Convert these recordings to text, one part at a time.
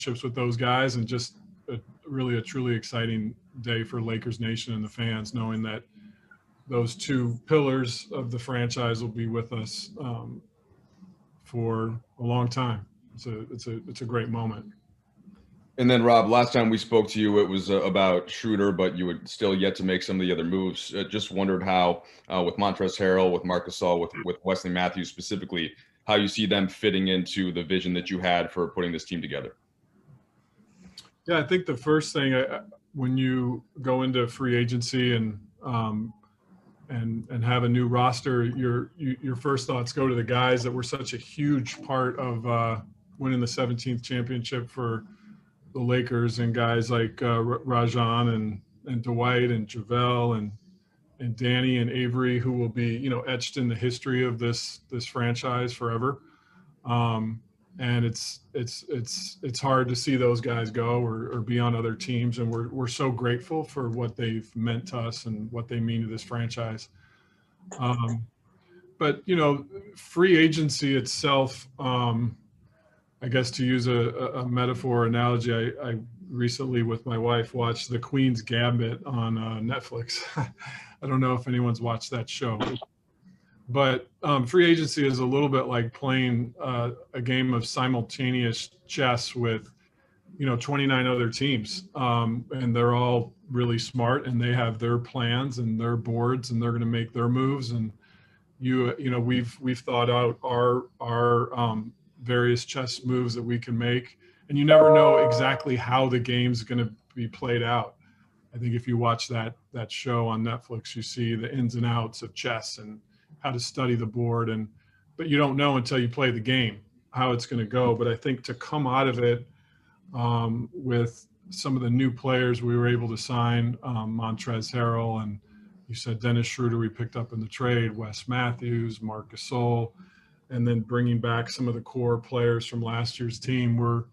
championships with those guys, and just really a truly exciting day for Lakers Nation and the fans, knowing that those two pillars of the franchise will be with us for a long time. It's a great moment. And then, Rob, last time we spoke to you, it was about Schroeder, but you had still yet to make some of the other moves. Just wondered how, with Montrezl Harrell, with Marc Gasol, with Wesley Matthews specifically, how you see them fitting into the vision that you had for putting this team together. Yeah, I think the first thing, when you go into free agency and have a new roster, your first thoughts go to the guys that were such a huge part of winning the 17th championship for the Lakers, and guys like Rajon and Dwight and JaVale and Danny and Avery, who will be etched in the history of this franchise forever. And it's hard to see those guys go or be on other teams, and we're so grateful for what they've meant to us and what they mean to this franchise. But free agency itself, I guess, to use a metaphor analogy, I recently with my wife watched The Queen's Gambit on Netflix. I don't know if anyone's watched that show, but free agency is a little bit like playing a game of simultaneous chess with 29 other teams, and they're all really smart, and they have their plans and their boards, and they're going to make their moves. And we've thought out our various chess moves that we can make, and you never know exactly how the game's going to be played out. I think if you watch that show on Netflix, you see the ins and outs of chess and how to study the board, but you don't know until you play the game how it's going to go. But I think to come out of it with some of the new players we were able to sign, Montrezl Harrell, and you said Dennis Schroeder we picked up in the trade, Wes Matthews, Marc Gasol, and then bringing back some of the core players from last year's team, we're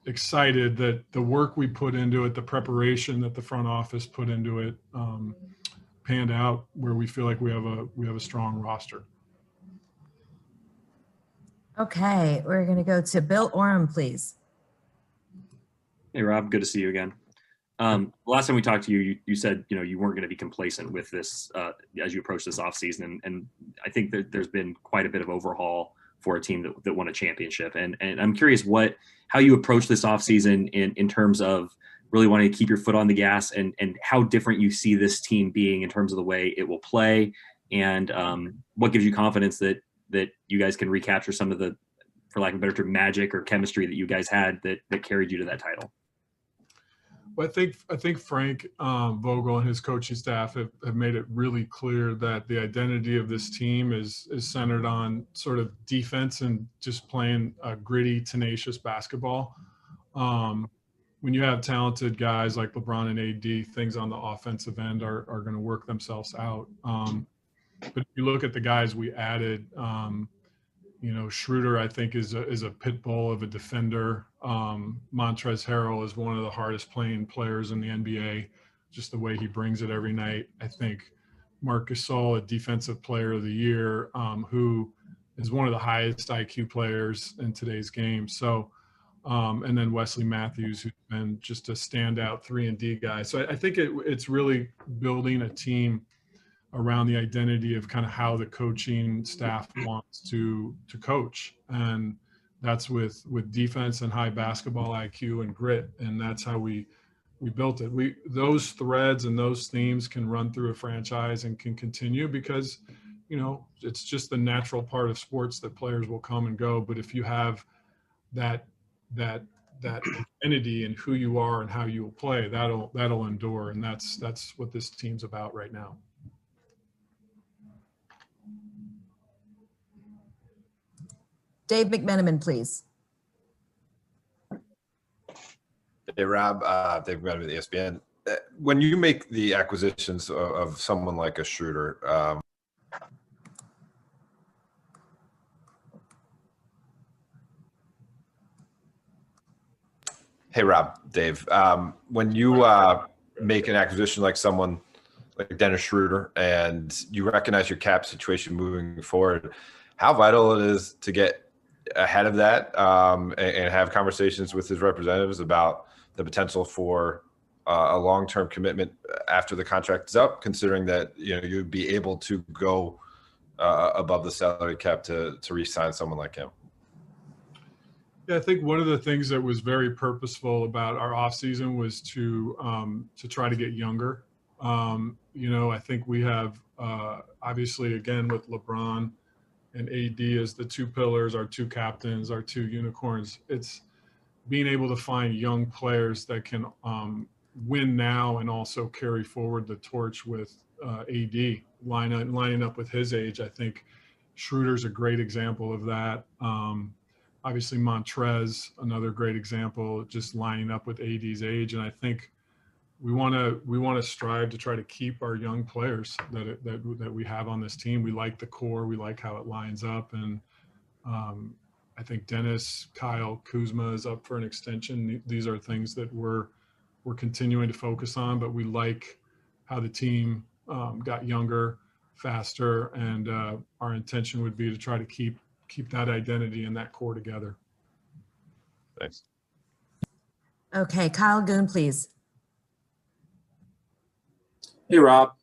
excited that the work we put into it, the preparation that the front office put into it, panned out where we feel like we have a strong roster. Okay, we're going to go to Bill Oram, please. Hey, Rob, good to see you again. Last time we talked to you, you said you weren't going to be complacent with this as you approach this offseason, and I think that there's been quite a bit of overhaul for a team that won a championship. And I'm curious how you approach this offseason in terms of really wanting to keep your foot on the gas, and how different you see this team being in terms of the way it will play, and what gives you confidence that you guys can recapture some of the, for lack of a better term, magic or chemistry that you guys had that carried you to that title. Well, I think Frank Vogel and his coaching staff have made it really clear that the identity of this team is centered on sort of defense and just playing gritty, tenacious basketball. When you have talented guys like LeBron and AD, things on the offensive end are going to work themselves out. But if you look at the guys we added, Schroeder, I think, is a pit bull of a defender. Montrezl Harrell is one of the hardest playing players in the NBA, just the way he brings it every night. I think Marc Gasol, a defensive player of the year, who is one of the highest IQ players in today's game. So, and then Wesley Matthews, who's been just a standout 3-and-D guy. So I think it's really building a team around the identity of kind of how the coaching staff wants to coach. And that's with defense and high basketball IQ and grit. And that's how we built it. Those threads and those themes can run through a franchise and can continue because, it's just the natural part of sports that players will come and go. But if you have that identity and who you are and how you will play, that'll endure. And that's what this team's about right now. Dave McMenamin, please. Hey, Rob. Dave McMenamin with ESPN. When you make the acquisitions of someone like a Schroeder, hey, Rob, Dave. When you make an acquisition like someone like Dennis Schroeder and you recognize your cap situation moving forward, how vital it is to get ahead of that and have conversations with his representatives about the potential for a long-term commitment after the contract is up, considering that you'd be able to go above the salary cap to re-sign someone like him. Yeah, I think one of the things that was very purposeful about our offseason was to try to get younger. I think we have obviously, again, with LeBron and AD as the two pillars, our two captains, our two unicorns, it's being able to find young players that can win now and also carry forward the torch with AD, lining up with his age. I think Schroeder's a great example of that. Obviously, Montrez, another great example, just lining up with AD's age. And I think we want to strive to try to keep our young players that we have on this team. We like the core. We like how it lines up. And I think Dennis, Kyle, Kuzma is up for an extension. These are things that we're continuing to focus on, but we like how the team got younger, faster, and our intention would be to try to keep that identity and that core together. Thanks. Okay, Kyle Goon, please. Hey, Rob.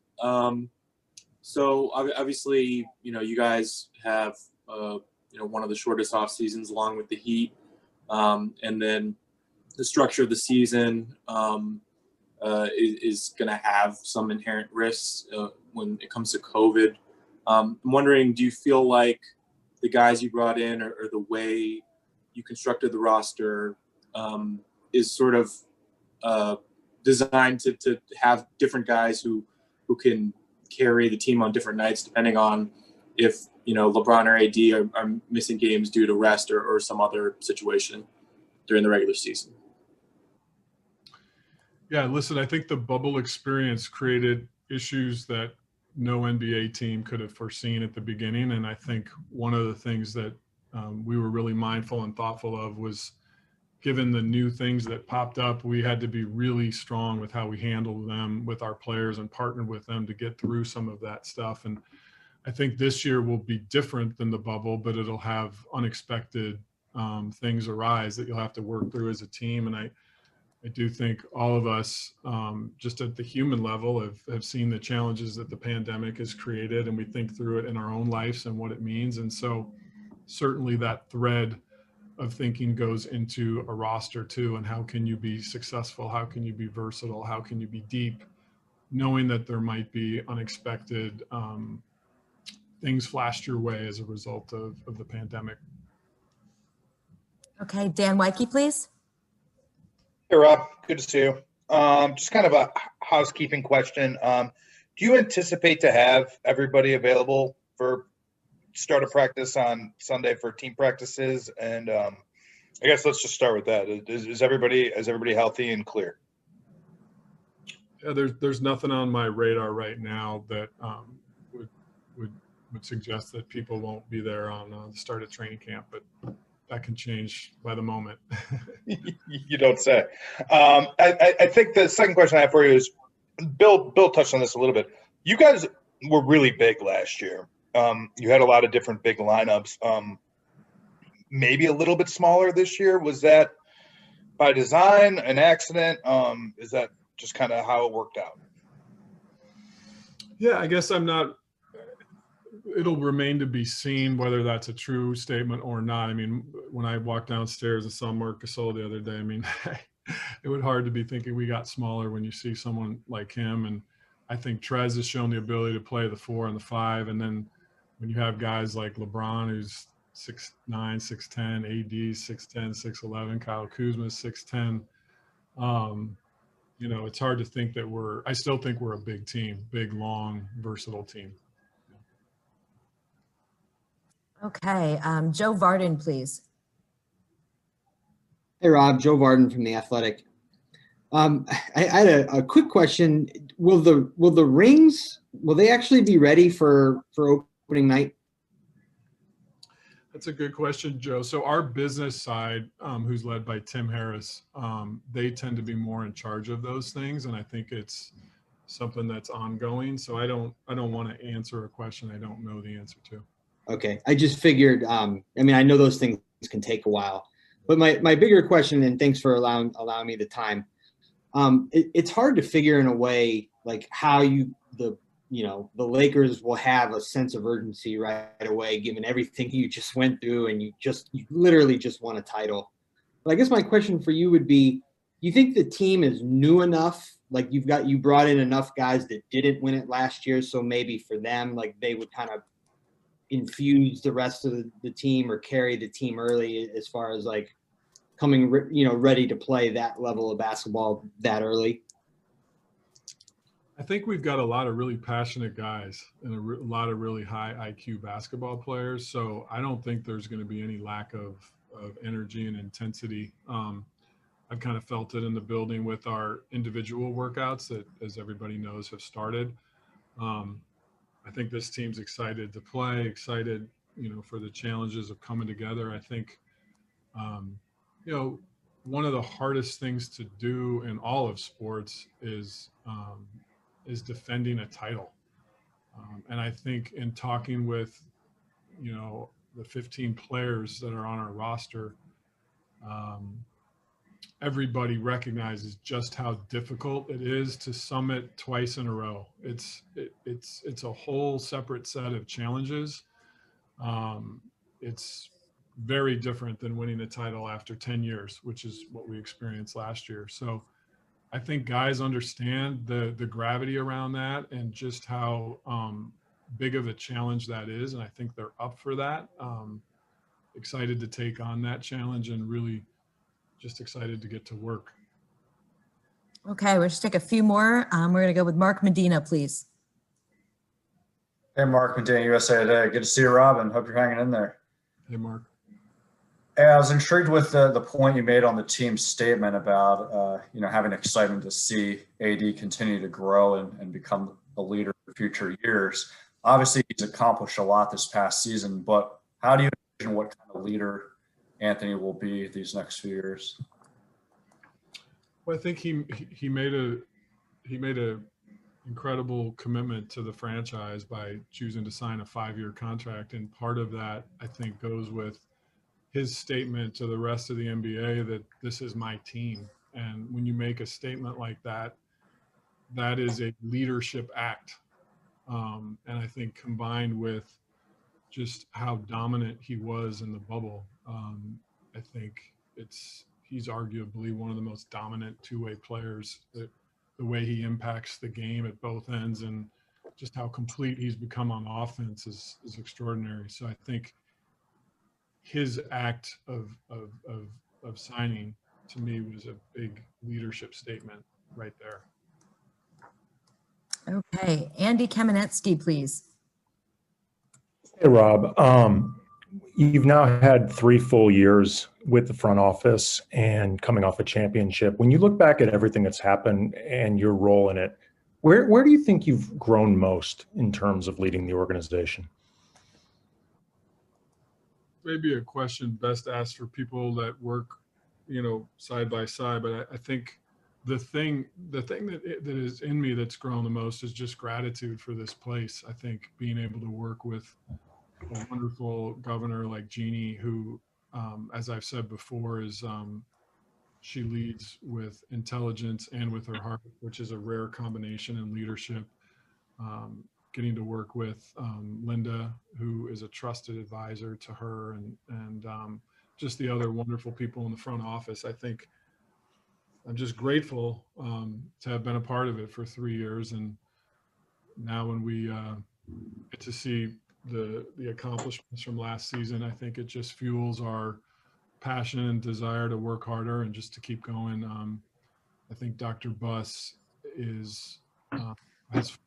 So obviously, you guys have, one of the shortest off seasons along with the Heat. And then the structure of the season is going to have some inherent risks when it comes to COVID. I'm wondering, do you feel like the guys you brought in or the way you constructed the roster is sort of designed to have different guys who can carry the team on different nights, depending on if, LeBron or AD are missing games due to rest or some other situation during the regular season? Yeah, listen, I think the bubble experience created issues that no NBA team could have foreseen at the beginning. And I think one of the things that we were really mindful and thoughtful of was, given the new things that popped up, we had to be really strong with how we handled them with our players and partnered with them to get through some of that stuff. And I think this year will be different than the bubble, but it'll have unexpected things arise that you'll have to work through as a team. And I do think all of us, just at the human level, have seen the challenges that the pandemic has created, and we think through it in our own lives and what it means. And so certainly that thread of thinking goes into a roster too, and how can you be successful? How can you be versatile? How can you be deep, knowing that there might be unexpected things flashed your way as a result of the pandemic. Okay, Dan Weike, please. Hey, Rob. Good to see you. Just kind of a housekeeping question. Do you anticipate to have everybody available for start of practice on Sunday for team practices? And I guess let's just start with that. Is everybody healthy and clear? Yeah, there's nothing on my radar right now that would suggest that people won't be there on the start of training camp, but that can change by the moment. You don't say. I think the second question I have for you is, Bill touched on this a little bit. You guys were really big last year. You had a lot of different big lineups. Maybe a little bit smaller this year. Was that by design, an accident? Is that just kind of how it worked out? Yeah, I guess it'll remain to be seen whether that's a true statement or not. I mean, when I walked downstairs and saw Marc Gasol the other day, I mean, it would hard to be thinking we got smaller when you see someone like him. And I think Trez has shown the ability to play the 4 and the 5. And then when you have guys like LeBron, who's 6'9", 6'10", AD 6'10", 6'11", Kyle Kuzma 6'10", it's hard to think that I still think we're a big team, big, long, versatile team. Okay, Joe Varden, please. Hey, Rob. Joe Varden from The Athletic. I had a quick question. Will the rings, will they actually be ready for opening night? That's a good question, Joe. So our business side, who's led by Tim Harris, they tend to be more in charge of those things, and I think it's something that's ongoing. So I don't want to answer a question I don't know the answer to. Okay, I just figured. I know those things can take a while. But my bigger question, and thanks for allowing me the time. It's hard to figure in a way like how the Lakers will have a sense of urgency right away, given everything you just went through, and you literally just won a title. But I guess my question for you would be, you think the team is new enough? Like you brought in enough guys that didn't win it last year, so maybe for them, like they would kind of infuse the rest of the team or carry the team early as far as like coming, ready to play that level of basketball that early? I think we've got a lot of really passionate guys and a lot of really high IQ basketball players. So I don't think there's going to be any lack of energy and intensity. I've kind of felt it in the building with our individual workouts that, as everybody knows, have started. I think this team's excited to play, excited, for the challenges of coming together. I think, one of the hardest things to do in all of sports is defending a title. And I think in talking with, the 15 players that are on our roster, everybody recognizes just how difficult it is to summit twice in a row. It's a whole separate set of challenges. It's very different than winning a title after 10 years, which is what we experienced last year. So I think guys understand the gravity around that and just how big of a challenge that is. And I think they're up for that. Excited to take on that challenge and really just excited to get to work. Okay, we'll just take a few more. We're going to go with Mark Medina, please. Hey, Mark Medina, USA Today. Good to see you, Robin. Hope you're hanging in there. Hey, Mark. Hey, I was intrigued with the point you made on the team's statement about, having excitement to see AD continue to grow and become a leader for future years. Obviously, he's accomplished a lot this past season, but how do you envision what kind of leader Anthony will be these next few years? Well, I think he made a incredible commitment to the franchise by choosing to sign a 5-year contract, and part of that I think goes with his statement to the rest of the NBA that this is my team. And when you make a statement like that, that is a leadership act. And I think combined with just how dominant he was in the bubble, I think he's arguably one of the most dominant two-way players. The way he impacts the game at both ends and just how complete he's become on offense is extraordinary. So I think his act of signing to me was a big leadership statement right there. Okay, Andy Kamenetsky, please. Hey, Rob. You've now had 3 full years with the front office and coming off a championship. When you look back at everything that's happened and your role in it, where do you think you've grown most in terms of leading the organization? Maybe a question best asked for people that work, side by side. But I think the thing that is in me that's grown the most is just gratitude for this place. I think being able to work with a wonderful governor like Jeannie, who, as I've said before, is she leads with intelligence and with her heart, which is a rare combination in leadership. Getting to work with Linda, who is a trusted advisor to her, and just the other wonderful people in the front office. I think I'm just grateful to have been a part of it for 3 years. And now when we get to see the accomplishments from last season, I think it just fuels our passion and desire to work harder and just to keep going. I think Dr. Buss has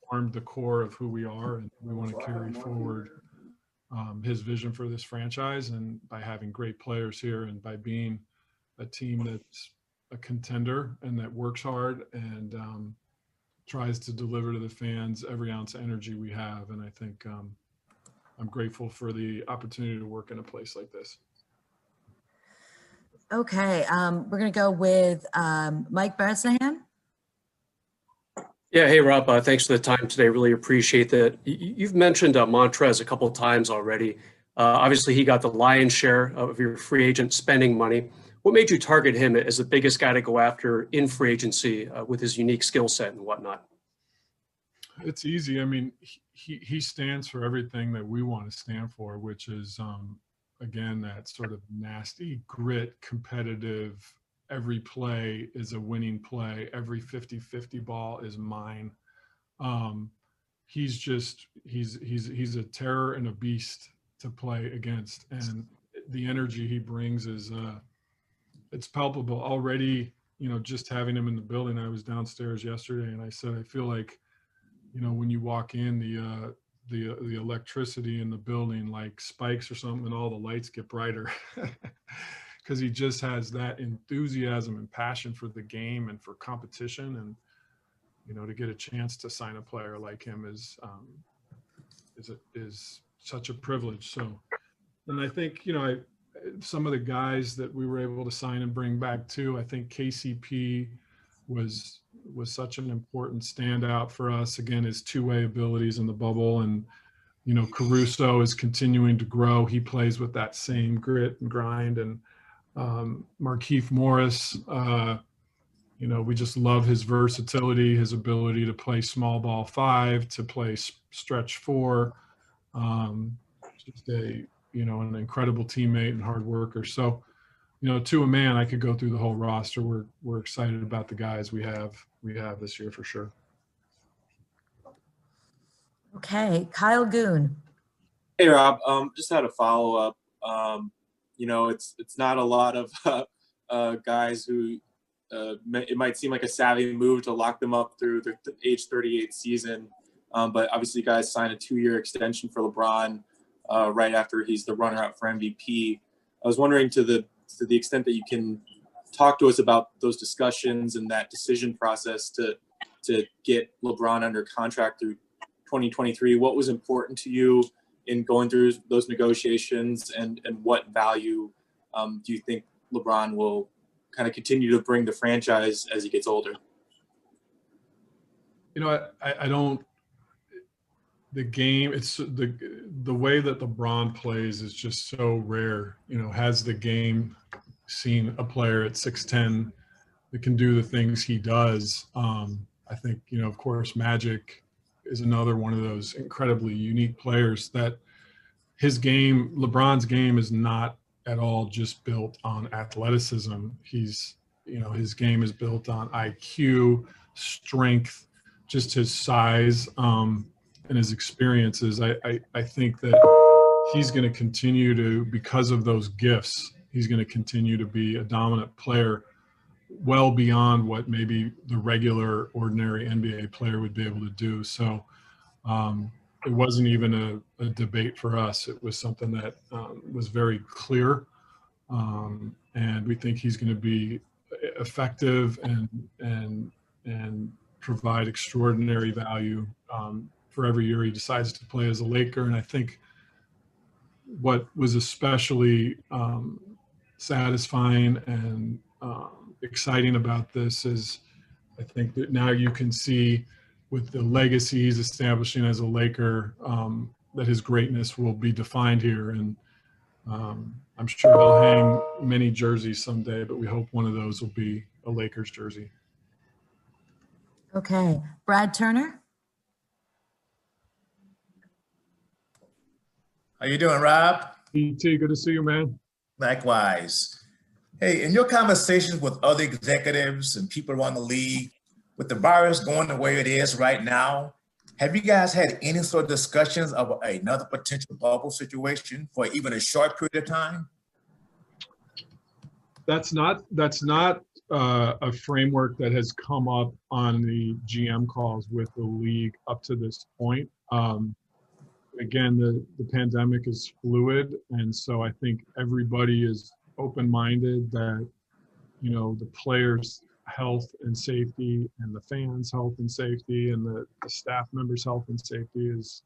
formed the core of who we are, and we want to carry forward his vision for this franchise. And by having great players here and by being a team that's a contender and that works hard and tries to deliver to the fans every ounce of energy we have. And I think I'm grateful for the opportunity to work in a place like this. Okay, we're going to go with Mike Bresnahan. Yeah, hey, Rob, thanks for the time today. Really appreciate that. You've mentioned Montrez a couple of times already. Obviously, he got the lion's share of your free agent spending money. What made you target him as the biggest guy to go after in free agency with his unique skill set and whatnot? It's easy. I mean, he stands for everything that we want to stand for, which is, again, that sort of nasty grit, competitive, every play is a winning play. Every 50-50 ball is mine. He's a terror and a beast to play against. And the energy he brings is, it's palpable already. Just having him in the building. I was downstairs yesterday and I said, I feel like, when you walk in, the electricity in the building like spikes or something, and all the lights get brighter, because he just has that enthusiasm and passion for the game and for competition. And to get a chance to sign a player like him is such a privilege. So, and I think some of the guys that we were able to sign and bring back too. I think KCP was such an important standout for us. Again, his two-way abilities in the bubble, and Caruso is continuing to grow. He plays with that same grit and grind. And Markieff Morris, we just love his versatility, his ability to play small ball 5, to play stretch 4. Just an incredible teammate and hard worker. So, to a man, I could go through the whole roster. We're excited about the guys we have this year for sure. Okay, Kyle Goon. Hey Rob, just had a follow up. It's not a lot of guys who it might seem like a savvy move to lock them up through the age 38 season, but obviously guys signed a 2-year extension for LeBron right after he's the runner-up for MVP. I was wondering to the extent that you can talk to us about those discussions and that decision process to get LeBron under contract through 2023. What was important to you in going through those negotiations, and what value do you think LeBron will kind of continue to bring the franchise as he gets older? I don't. The game, it's the way that LeBron plays is just so rare. Has the game seen a player at 6'10" that can do the things he does? I think, of course, Magic is another one of those incredibly unique players that LeBron's game is not at all just built on athleticism. His game is built on IQ, strength, just his size, and his experiences. I think that he's going to continue to, because of those gifts, he's going to continue to be a dominant player well beyond what maybe the regular, ordinary NBA player would be able to do. So it wasn't even a debate for us. It was something that was very clear. And we think he's going to be effective and provide extraordinary value for every year he decides to play as a Laker. And I think what was especially satisfying and exciting about this is I think that now you can see with the legacy he's establishing as a Laker, that his greatness will be defined here. And I'm sure he'll hang many jerseys someday, but we hope one of those will be a Lakers jersey. Okay, Brad Turner. How you doing, Rob? E.T., good to see you, man. Likewise. Hey, in your conversations with other executives and people around the league, with the virus going the way it is right now, have you guys had any sort of discussions of another potential bubble situation for even a short period of time? That's not a framework that has come up on the GM calls with the league up to this point. Again, the pandemic is fluid, and so I think everybody is open-minded that, the players' health and safety and the fans' health and safety and the staff members' health and safety is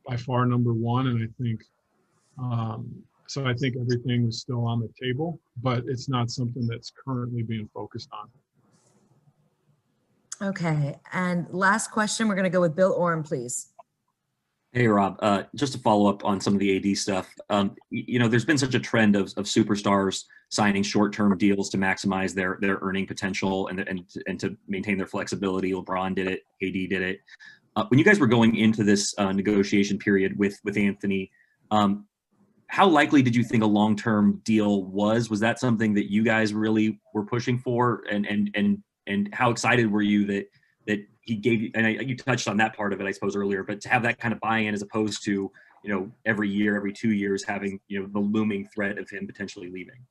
by far number one. And I think, so I think everything is still on the table, but it's not something that's currently being focused on. Okay, and last question, we're going to go with Bill Oram, please. Hey, Rob, just to follow up on some of the AD stuff, there's been such a trend of superstars signing short-term deals to maximize their earning potential and to maintain their flexibility. LeBron did it, AD did it. When you guys were going into this negotiation period with Anthony, how likely did you think a long-term deal was? Was that something that you guys really were pushing for? And how excited were you that he gave you, and you touched on that part of it, I suppose, earlier, but to have that kind of buy-in as opposed to, every year, every 2 years, having, the looming threat of him potentially leaving?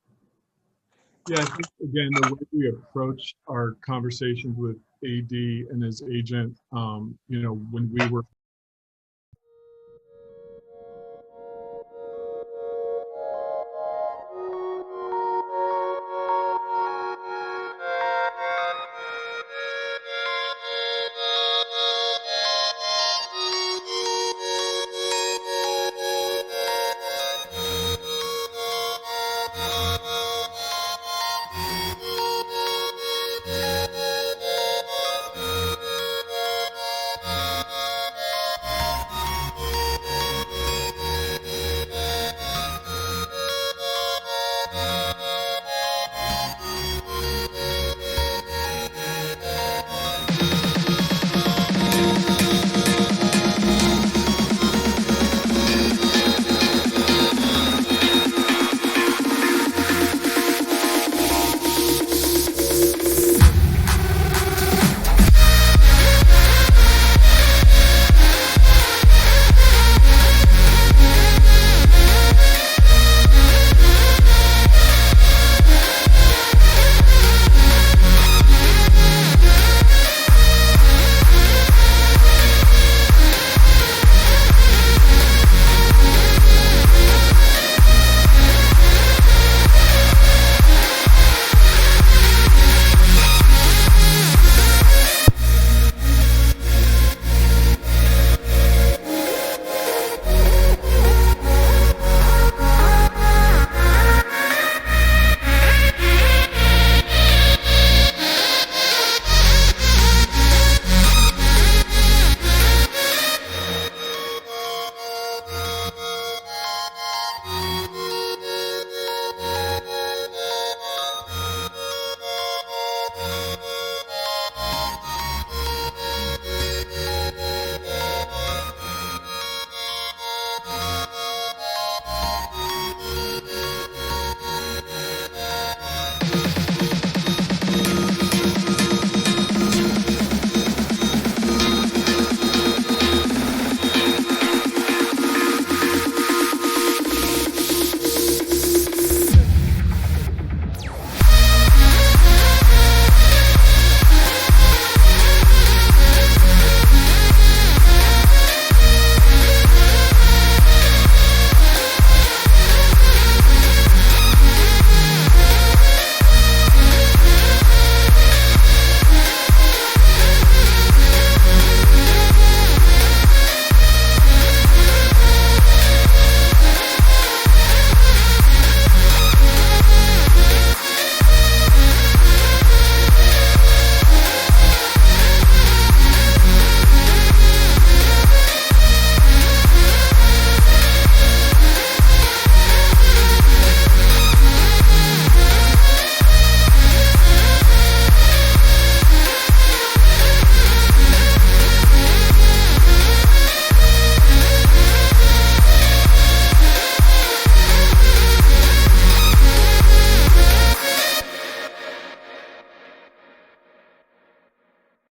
Yeah, I think, again, the way we approached our conversations with AD and his agent, when we were